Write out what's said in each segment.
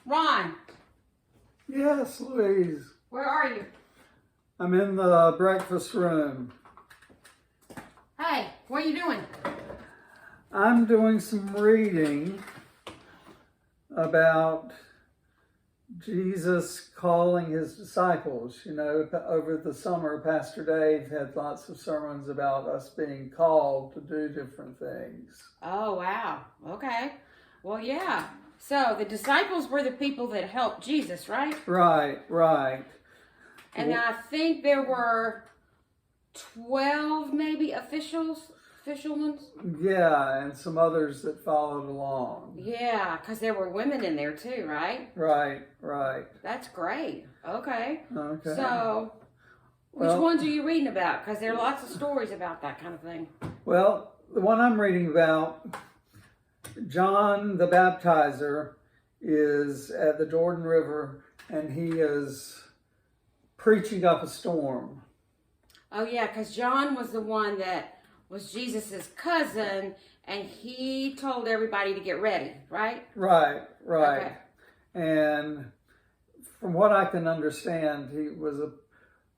Ron, Yes, Louise. where are you? I'm in the breakfast room. Hey, what are you doing? I'm doing some reading about Jesus calling his disciples. You know, over the summer, Pastor Dave had lots of sermons about us being called to do different things. Oh, wow. Okay. Well, yeah. So the disciples were the people that helped Jesus, right? Right. And I think there were 12 maybe official ones. Yeah, and some others that followed along. Yeah, because there were women in there too, right? Right. That's great. Okay. Okay. So, which Well, ones are you reading about? Because there are lots of stories about that kind of thing. Well, the one I'm reading about, John the Baptizer is at the Jordan River and he is preaching up a storm. Oh, yeah, because John was the one that was Jesus's cousin, and he told everybody to get ready, right? Right. Okay. And from what I can understand, he was a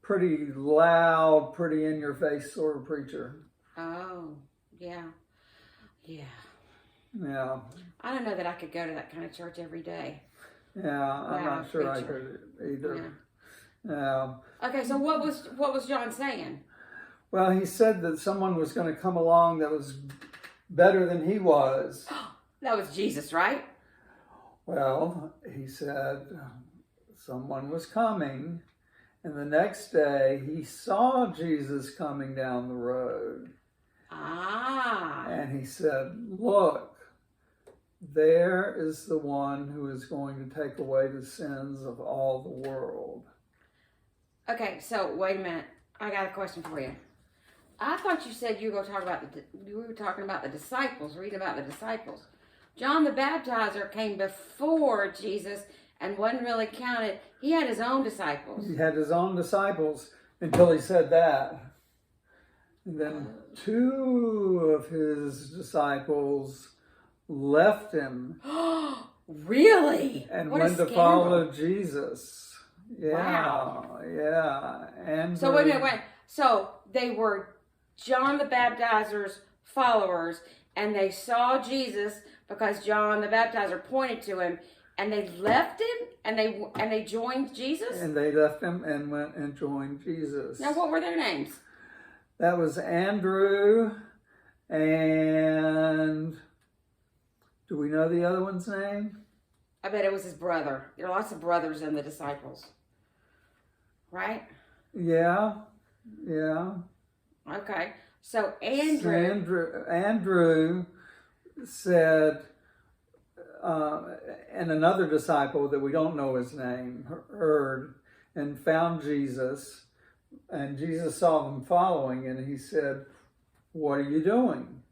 pretty loud, pretty in-your-face sort of preacher. Oh, yeah. Yeah. I don't know that I could go to that kind of church every day. Yeah, I'm Wow, not sure I preacher. could either. Yeah. Okay, so what was John saying? Well, he said that someone was going to come along that was better than he was. That was Jesus, right? Well, he said someone was coming, and the next day he saw Jesus coming down the road. Ah. And he said, "Look, there is the one who is going to take away the sins of all the world." Okay, so wait a minute. I got a question for you. I thought you said you were going to talk about we were talking about the disciples, reading about the disciples. John the Baptizer came before Jesus and wasn't really counted. He had his own disciples. He had his own disciples until he said that. And then two of his disciples left him Really? and What a went to scandal. follow Jesus. Yeah. Wow. Yeah. And So wait a minute. So they were John the Baptizer's followers, and they saw Jesus because John the Baptizer pointed to him, and they left him, and they joined Jesus. And they left him and went and joined Jesus. Now, what were their names? That was Andrew, and do we know the other one's name? I bet it was his brother. There are lots of brothers in the disciples, right? Yeah. Okay. So Andrew said, and another disciple that we don't know his name heard and found Jesus, and Jesus saw them following, and he said, "What are you doing?"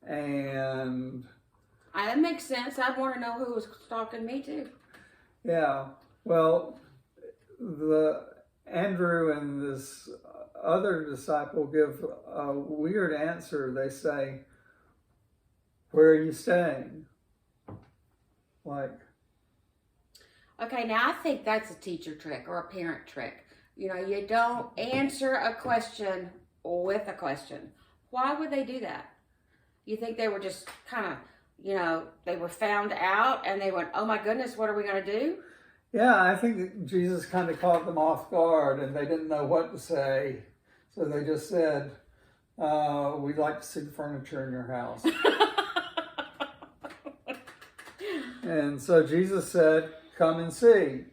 And that makes sense. I'd want to know who was stalking me too. yeah, well, Andrew and this other disciple give a weird answer. They say, "Where are you staying?" Like, Okay, now I think that's a teacher trick or a parent trick. You know, you don't answer a question with a question. Why would they do that? You think they were just kind of, they were found out and they went, "Oh my goodness, what are we going to do?" yeah, I think that Jesus kind of caught them off guard and they didn't know what to say. So they just said, "We'd like to see the furniture in your house." And so Jesus said, "Come and see."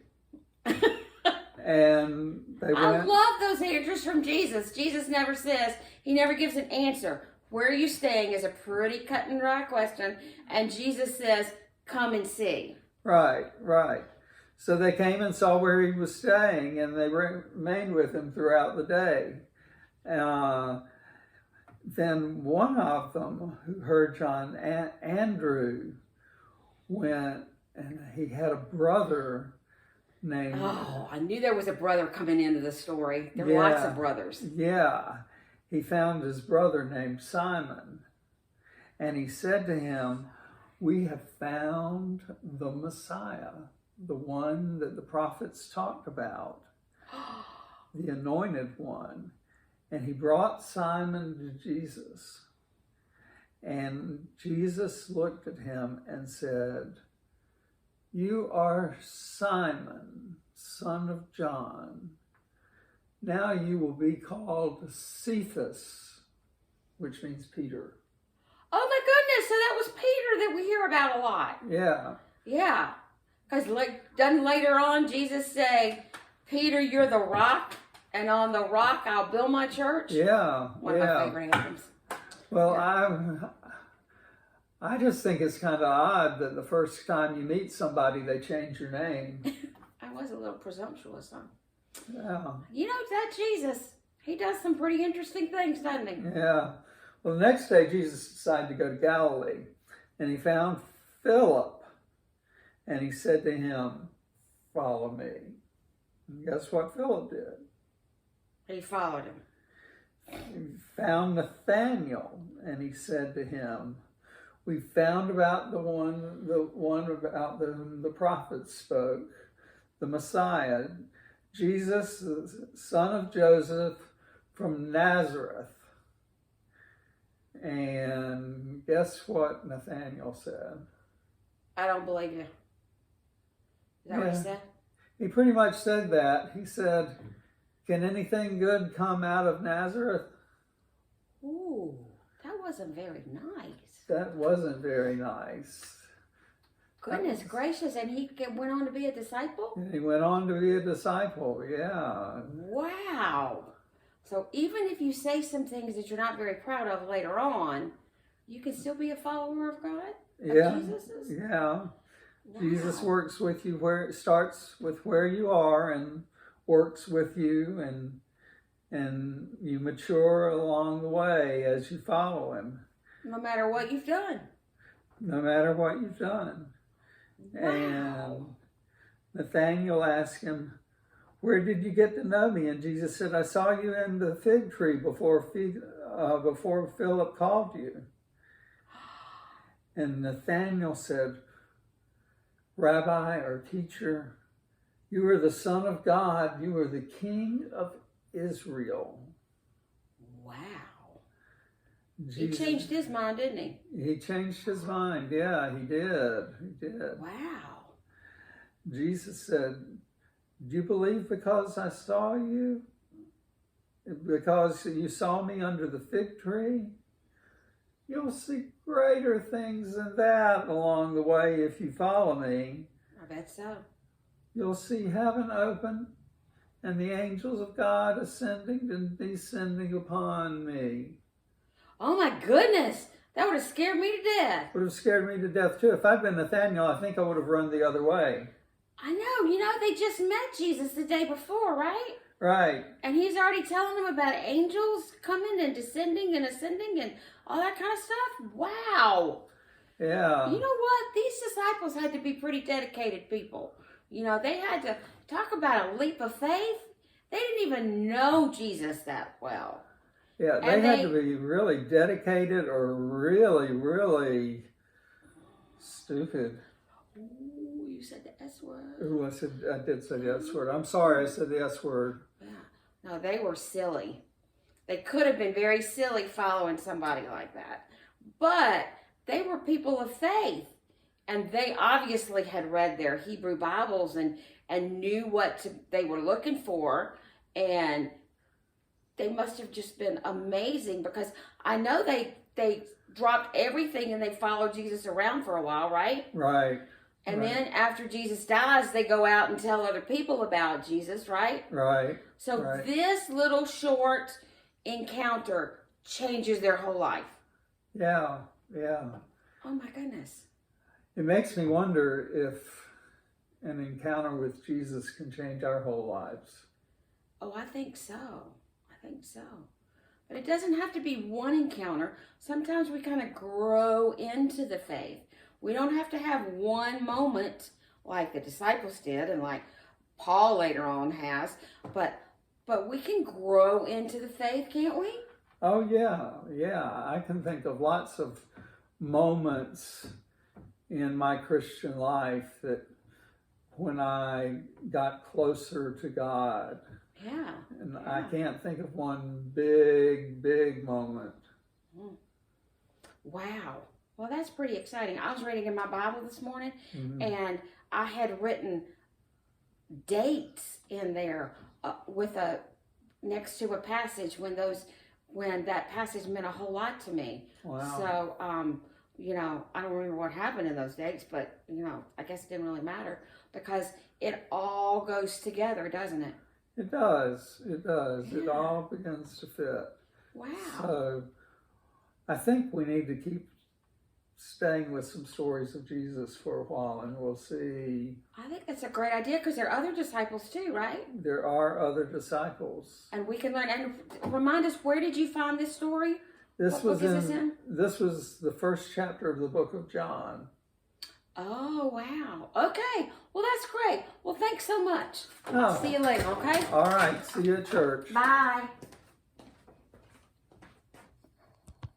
And they went. I love those answers from Jesus. Jesus never says, he never gives an answer. Where are you staying is a pretty cut and dry question. And Jesus says, "Come and see." Right. So they came and saw where he was staying, and they remained with him throughout the day. Then one of them, who heard John, Andrew, went, and he had a brother named... Oh, I knew there was a brother coming into the story. There were lots of brothers. Yeah. He found his brother named Simon, and he said to him, we have found the Messiah, the one that the prophets talked about, the anointed one. And he brought Simon to Jesus. And Jesus looked at him and said, "You are Simon, son of John. Now you will be called Cephas," which means Peter. Oh my goodness, so that was Peter that we hear about a lot. Yeah. Yeah. Because doesn't later on Jesus say, "Peter, you're the rock, and on the rock I'll build my church"? Yeah. One of my favorite anthems. Well, Yeah. I just think it's kind of odd that the first time you meet somebody, they change your name. I was a little presumptuous, huh? Yeah. You know, that Jesus, he does some pretty interesting things, doesn't he? Yeah. Well, the next day, Jesus decided to go to Galilee, and he found Philip, and he said to him, "Follow me." And guess what Philip did? He followed him. He found Nathanael, and he said to him, "We found about the one about whom the prophets spoke, the Messiah, Jesus, the son of Joseph from Nazareth." And guess what Nathanael said? I don't believe you. Is that what he Yeah. said? He pretty much said that. He said, "Can anything good come out of Nazareth?" Ooh, that wasn't very nice. That wasn't very nice. Goodness gracious, and he went on to be a disciple? And he went on to be a disciple, yeah. Wow. So even if you say some things that you're not very proud of later on, you can still be a follower of God? Yeah, Of Jesus's? yeah. Wow. Jesus works with you where it starts with where you are and works with you, and you mature along the way as you follow him, No matter what you've done. no matter what you've done. Wow. And Nathanael asked him, "Where did you get to know me?" And Jesus said, "I saw you in the fig tree before Philip called you." And Nathanael said, "Rabbi," or teacher, "you are the Son of God. You are the King of Israel." Wow. Jesus, He changed his mind, didn't he? He changed his mind. Yeah, he did. He did. Wow. Jesus said, "Do you believe because I saw you? Because you saw me under the fig tree? You'll see greater things than that along the way if you follow me. I bet so. You'll see heaven open and the angels of God ascending and descending upon me." Oh my goodness. That would have scared me to death. Would have scared me to death too. If I'd been Nathaniel, I think I would have run the other way. I know. You know, they just met Jesus the day before, right? Right. And he's already telling them about angels coming and descending and ascending and all that kind of stuff. Wow. Yeah. You know what? These disciples had to be pretty dedicated people. You know, they had to talk about a leap of faith. They didn't even know Jesus that well. Yeah, they And had they- to be really dedicated or really, really stupid. Ooh, you said the S word. Ooh, I did say the S word. I'm sorry, I said the S word. Yeah. No, they were silly. They could have been very silly following somebody like that. But they were people of faith. And they obviously had read their Hebrew Bibles and knew what they were looking for. And they must have just been amazing, because I know they dropped everything and they followed Jesus around for a while, right? Right. And Right. then after Jesus dies, they go out and tell other people about Jesus, right? Right. So Right. this little short encounter changes their whole life. Yeah. Yeah. Oh my goodness. It makes me wonder if an encounter with Jesus can change our whole lives. Oh, I think so. I think so. But it doesn't have to be one encounter. Sometimes we kind of grow into the faith. We don't have to have one moment like the disciples did and like Paul later on has, but we can grow into the faith, can't we? Oh, yeah. Yeah. I can think of lots of moments in my Christian life that when I got closer to God, Yeah. and Yeah. I can't think of one big moment. Wow. Well, that's pretty exciting. I was reading in my Bible this morning, Mhm. and I had written dates in there with a next to a passage when that passage meant a whole lot to me. Wow. So, you know, I don't remember what happened in those dates, but you know, I guess it didn't really matter because it all goes together, doesn't it? It does. It does. It Yeah. all begins to fit. Wow. So I think we need to keep staying with some stories of Jesus for a while, and we'll see. I think that's a great idea because there are other disciples too, right? There are other disciples. And we can learn. And remind us, where did you find this story? This What was book is this in? This was the first chapter of the book of John. Oh, wow. Okay. Well, that's great. Well, thanks so much. Oh. See you later, okay? All right. See you at church. Bye.